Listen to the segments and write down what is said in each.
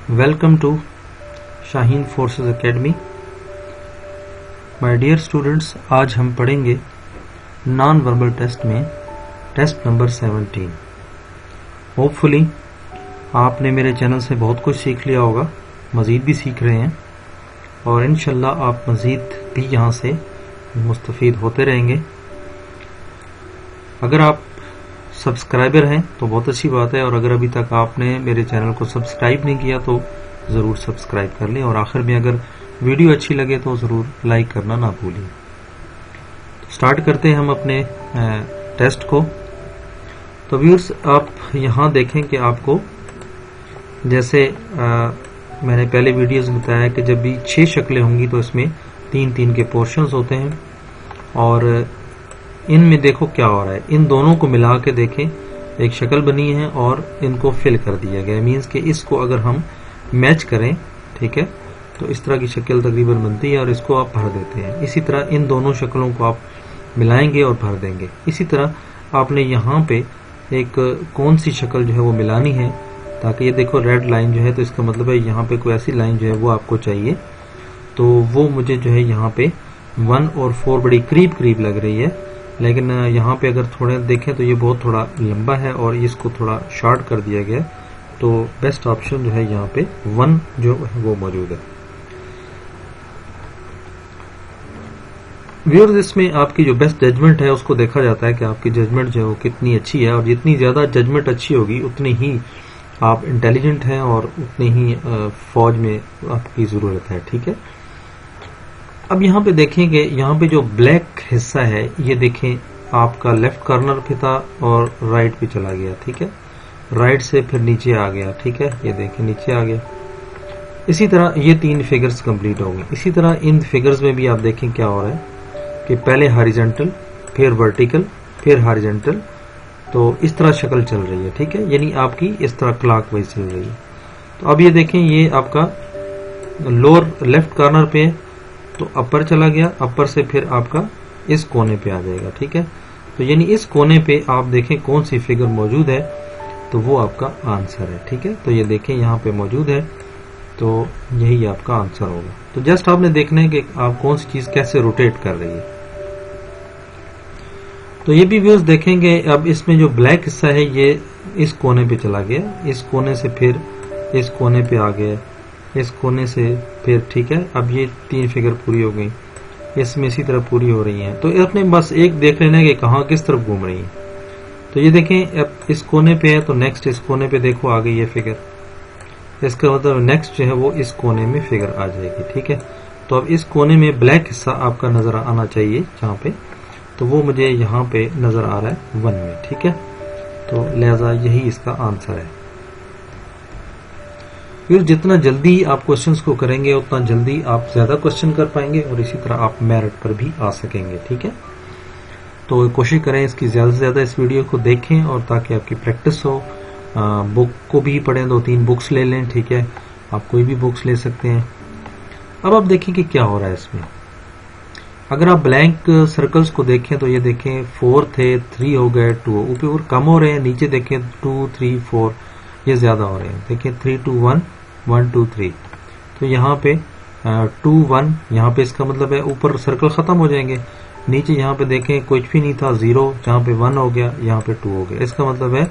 Welcome to Shaheen forces academy. My dear students, आज हम पढ़ेंगे नॉन वर्बल टेस्ट में टेस्ट नंबर 17। होपफुली आपने मेरे चैनल से बहुत कुछ सीख लिया होगा, मज़ीद भी सीख रहे हैं और इंशाल्लाह आप मज़ीद भी यहाँ से मुस्तफ़ीद होते रहेंगे। अगर आप सब्सक्राइबर हैं तो बहुत अच्छी बात है, और अगर अभी तक आपने मेरे चैनल को सब्सक्राइब नहीं किया तो ज़रूर सब्सक्राइब कर लें, और आखिर में अगर वीडियो अच्छी लगे तो ज़रूर लाइक करना ना भूलिए। स्टार्ट करते हैं हम अपने टेस्ट को। तो व्यूअर्स, आप यहाँ देखें कि आपको जैसे मैंने पहले वीडियोस में बताया कि जब भी 6 शक्लें होंगी तो इसमें 3-3 के पोर्शंस होते हैं, और इनमें देखो क्या हो रहा है। इन दोनों को मिला के देखें, एक शक्ल बनी है और इनको फिल कर दिया गया। मीन्स कि इसको अगर हम मैच करें, ठीक है, तो इस तरह की शक्ल तकरीबन बनती है और इसको आप भर देते हैं। इसी तरह इन दोनों शक्लों को आप मिलाएंगे और भर देंगे। इसी तरह आपने यहाँ पे एक कौन सी शक्ल जो है वो मिलानी है, ताकि ये देखो रेड लाइन जो है, तो इसका मतलब है यहाँ पे कोई ऐसी लाइन जो है वो आपको चाहिए। तो वो मुझे जो है यहाँ पे 1 और 4 बड़ी करीब लग रही है, लेकिन यहाँ पे अगर थोड़े देखें तो ये बहुत थोड़ा लंबा है और इसको थोड़ा शॉर्ट कर दिया गया। तो बेस्ट ऑप्शन जो है यहाँ पे 1 जो है वो मौजूद है। व्यूअर्स, इसमें आपकी जो बेस्ट जजमेंट है उसको देखा जाता है कि आपकी जजमेंट जो है वो कितनी अच्छी है, और जितनी ज्यादा जजमेंट अच्छी होगी उतनी ही आप इंटेलिजेंट हैं और उतनी ही फौज में आपकी जरूरत है, ठीक है। अब यहाँ पे देखेंगे, यहाँ पे जो ब्लैक हिस्सा है ये देखें आपका लेफ्ट कॉर्नर पे था और राइट पे चला गया, ठीक है। राइट से फिर नीचे आ गया, ठीक है, ये देखें नीचे आ गया। इसी तरह ये 3 फिगर्स कंप्लीट हो गए। इसी तरह इन फिगर्स में भी आप देखें क्या हो रहा है कि पहले हॉरिजॉन्टल, फिर वर्टिकल, फिर हॉरिजॉन्टल। तो इस तरह शक्ल चल रही है, ठीक है, यानी आपकी इस तरह क्लॉकवाइज चल रही है। तो अब ये देखें, ये आपका लोअर लेफ्ट कॉर्नर पे है तो अपर चला गया, अपर से फिर आपका इस कोने पे आ जाएगा, ठीक है। तो यानी इस कोने पे आप देखें कौन सी फिगर मौजूद है, तो वो आपका आंसर है, ठीक है। तो ये देखें यहाँ पे मौजूद है, तो यही आपका आंसर होगा। तो जस्ट आपने देखना है कि आप कौन सी चीज कैसे रोटेट कर रही है। तो ये भी व्यूअर्स देखेंगे, अब इसमें जो ब्लैक हिस्सा है ये इस कोने पे चला गया, इस कोने से फिर इस कोने पे आ गया, इस कोने से फिर, ठीक है। अब ये 3 फिगर पूरी हो गई, इसमें इसी तरह पूरी हो रही हैं। तो अपने बस एक देख लेना है कि कहाँ किस तरफ घूम रही है। तो ये देखें, अब इस कोने पे है तो नेक्स्ट इस कोने पे देखो आ गई ये फिगर, इसका मतलब नेक्स्ट जो है वो इस कोने में फिगर आ जाएगी, ठीक है। तो अब इस कोने में ब्लैक हिस्सा आपका नजर आना चाहिए जहाँ पे, तो वो मुझे यहाँ पे नजर आ रहा है 1 में, ठीक है। तो लिहाजा यही इसका आंसर है। फिर जितना जल्दी आप क्वेश्चंस को करेंगे उतना जल्दी आप ज्यादा क्वेश्चन कर पाएंगे, और इसी तरह आप मेरिट पर भी आ सकेंगे, ठीक है। तो कोशिश करें इसकी ज्यादा से ज्यादा इस वीडियो को देखें, और ताकि आपकी प्रैक्टिस हो। बुक को भी पढ़ें, 2-3 बुक्स ले लें, ठीक है, आप कोई भी बुक्स ले सकते हैं। अब आप देखें कि क्या हो रहा है इसमें। अगर आप ब्लैंक सर्कल्स को देखें तो ये देखें 4 थे, 3 हो गए, 2 ऊपर कम हो रहे हैं, नीचे देखें 2, 3, 4 ये ज्यादा हो रहे हैं। देखिए 3, 2, 1, 1, 2, 3। तो यहाँ पे 2, 1, यहाँ पे इसका मतलब है ऊपर सर्कल खत्म हो जाएंगे। नीचे यहाँ पे देखें कुछ भी नहीं था, 0, जहाँ पे 1 हो गया, यहाँ पे 2 हो गया। इसका मतलब है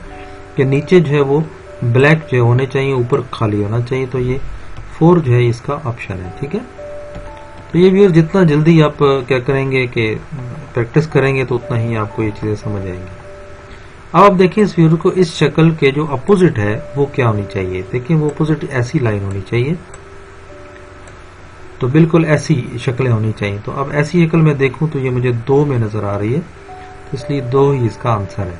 कि नीचे जो है वो ब्लैक जो होने चाहिए, ऊपर खाली होना चाहिए। तो ये 4 जो है इसका ऑप्शन है, ठीक है। तो ये व्यूअर्स, जितना जल्दी आप क्या करेंगे कि प्रैक्टिस करेंगे तो उतना ही आपको ये चीजें समझ आएंगी। अब आप देखें इस व्यूअर को, इस शक्ल के जो अपोजिट है वो क्या होनी चाहिए। देखिए वो अपोजिट ऐसी लाइन होनी चाहिए, तो बिल्कुल ऐसी शक्लें होनी चाहिए। तो अब ऐसी शक्ल में देखूं तो ये मुझे 2 में नजर आ रही है, तो इसलिए 2 ही इसका आंसर है।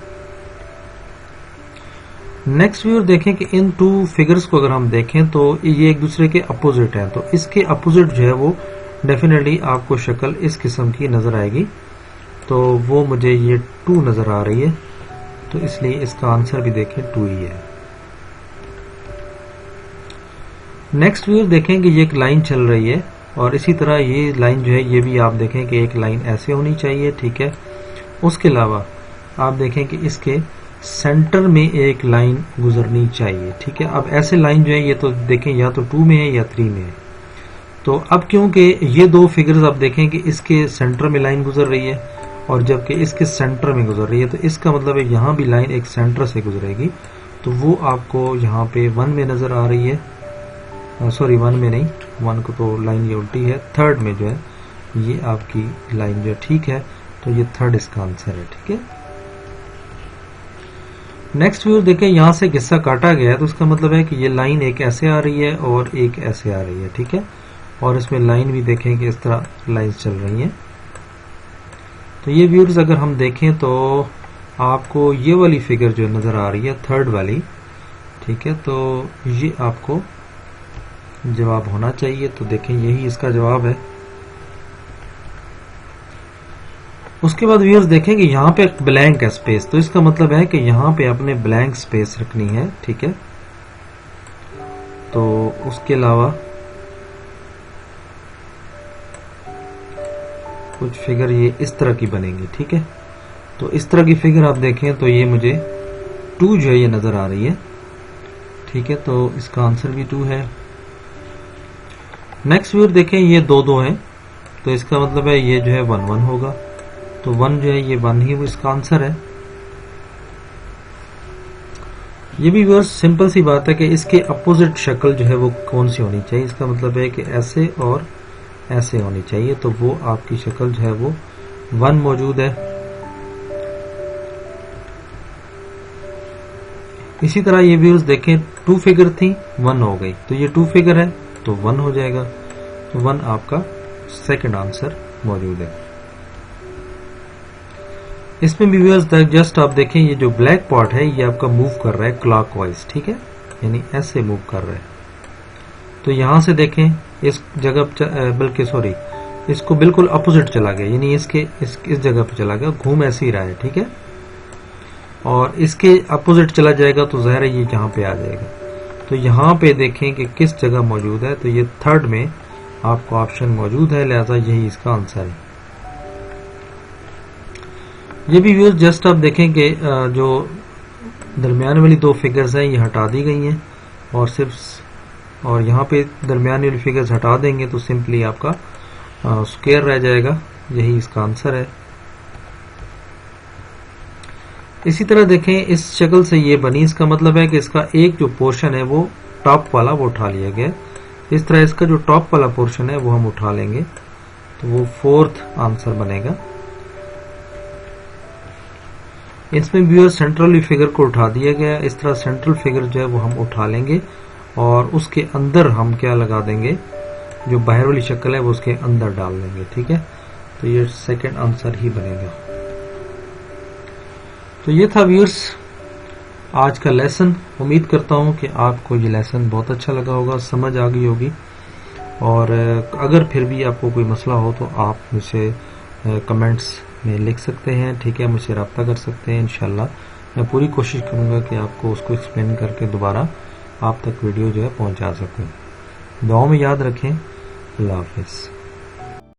नेक्स्ट व्यूअर देखें कि इन 2 फिगर्स को अगर हम देखें तो ये एक दूसरे के अपोजिट हैं, तो इसके अपोजिट जो है वो डेफिनेटली आपको शक्ल इस किस्म की नजर आएगी। तो वो मुझे ये 2 नजर आ रही है, तो इसलिए इसका आंसर भी देखें 2 ही है। नेक्स्ट व्यूअर देखें कि ये एक लाइन चल रही है, और इसी तरह ये लाइन जो है ये भी आप देखें कि एक लाइन ऐसे होनी चाहिए, ठीक है। उसके अलावा आप देखें कि इसके सेंटर में एक लाइन गुजरनी चाहिए। ठीक है, अब ऐसे लाइन जो है ये तो देखें या तो 2 में है या 3 में है। तो अब क्योंकि ये दो फिगर्स आप देखें कि इसके सेंटर में लाइन गुजर रही है और जबकि इसके सेंटर में गुजर रही है, तो इसका मतलब है यहाँ भी लाइन एक सेंटर से गुजरेगी। तो वो आपको यहाँ पे 1 में नजर आ रही है, सॉरी 1 में नहीं, 1 को तो लाइन ये उल्टी है, 3rd में जो है ये आपकी लाइन जो है ठीक है। तो ये 3rd इसका आंसर है। ठीक है, नेक्स्ट व्यू देखें, यहां से हिस्सा काटा गया है तो इसका मतलब है कि ये लाइन एक ऐसे आ रही है और एक ऐसे आ रही है। ठीक है, और इसमें लाइन भी देखें कि इस तरह लाइंस चल रही हैं। तो ये व्यूअर्स अगर हम देखें तो आपको ये वाली फिगर जो नजर आ रही है 3rd वाली, ठीक है, तो ये आपको जवाब होना चाहिए। तो देखें यही इसका जवाब है। उसके बाद व्यूअर्स देखें कि यहाँ पे ब्लैंक है स्पेस, तो इसका मतलब है कि यहाँ पे आपने ब्लैंक स्पेस रखनी है। ठीक है, तो उसके अलावा कुछ फिगर ये इस तरह की बनेंगी। ठीक है, तो इस तरह की फिगर आप देखें तो ये मुझे 2 जो है ये नजर आ रही है। ठीक है, तो इसका आंसर भी 2 है। नेक्स्ट व्यूअर देखें ये 2-2 है, तो इसका मतलब है ये जो है 1-1 होगा। तो 1 जो है ये 1 ही वो इसका आंसर है। ये भी व्यूअर्स सिंपल सी बात है कि इसके अपोजिट शक्ल जो है वो कौन सी होनी चाहिए। इसका मतलब है कि ऐसे और ऐसे होनी चाहिए, तो वो आपकी शक्ल जो है वो 1 मौजूद है। इसी तरह ये व्यूअर्स देखें 2 फिगर थी, 1 हो गई, तो ये 2 फिगर है तो 1 हो जाएगा। तो 1 आपका सेकंड आंसर मौजूद है। इसमें भी व्यूअर्स जस्ट आप देखें ये जो ब्लैक पॉट है ये आपका मूव कर रहा है क्लॉकवाइज। ठीक है, यानी ऐसे मूव कर रहा है। तो यहां से देखें इस जगह बल्कि सॉरी इसको बिल्कुल अपोजिट चला गया, यानी इसके इस जगह पे चला गया, घूम ऐसे ही रहा है। ठीक है, और इसके अपोजिट चला जाएगा तो ज़ाहिर है ये यहाँ पे आ जाएगा। तो यहाँ पे देखें कि किस जगह मौजूद है, तो ये 3rd में आपको ऑप्शन मौजूद है, लिहाजा यही इसका आंसर है। ये भी व्यूअर्स जस्ट आप देखें कि जो दरमियान वाली 2 फिगर्स हैं ये हटा दी गई हैं और सिर्फ और यहाँ पे दरमियान वाली फिगर्स हटा देंगे तो सिंपली आपका स्क्वायर रह जाएगा, यही इसका आंसर है। इसी तरह देखें इस शक्ल से ये बनी, इसका मतलब है कि इसका एक जो पोर्शन है वो टॉप वाला वो उठा लिया गया। इस तरह इसका जो टॉप वाला पोर्शन है वो हम उठा लेंगे, तो वो 4th आंसर बनेगा। इसमें व्यूअर सेंट्रल फिगर को उठा दिया गया। इस तरह सेंट्रल फिगर जो है वो हम उठा लेंगे और उसके अंदर हम क्या लगा देंगे, जो बाहर वाली शक्ल है वो उसके अंदर डाल देंगे। ठीक है, तो ये सेकंड आंसर ही बनेगा। तो ये था व्यूअर्स आज का लेसन। उम्मीद करता हूं कि आपको ये लेसन बहुत अच्छा लगा होगा, समझ आ गई होगी। और अगर फिर भी आपको कोई मसला हो तो आप मुझसे कमेंट्स में लिख सकते हैं। ठीक है, मुझसे रब्ता कर सकते हैं। इंशाल्लाह मैं पूरी कोशिश करूंगा कि आपको उसको एक्सप्लेन करके दोबारा आप तक वीडियो जो है पहुंचा सकूं। दुआओं में याद रखें। अल्लाह हाफिज़।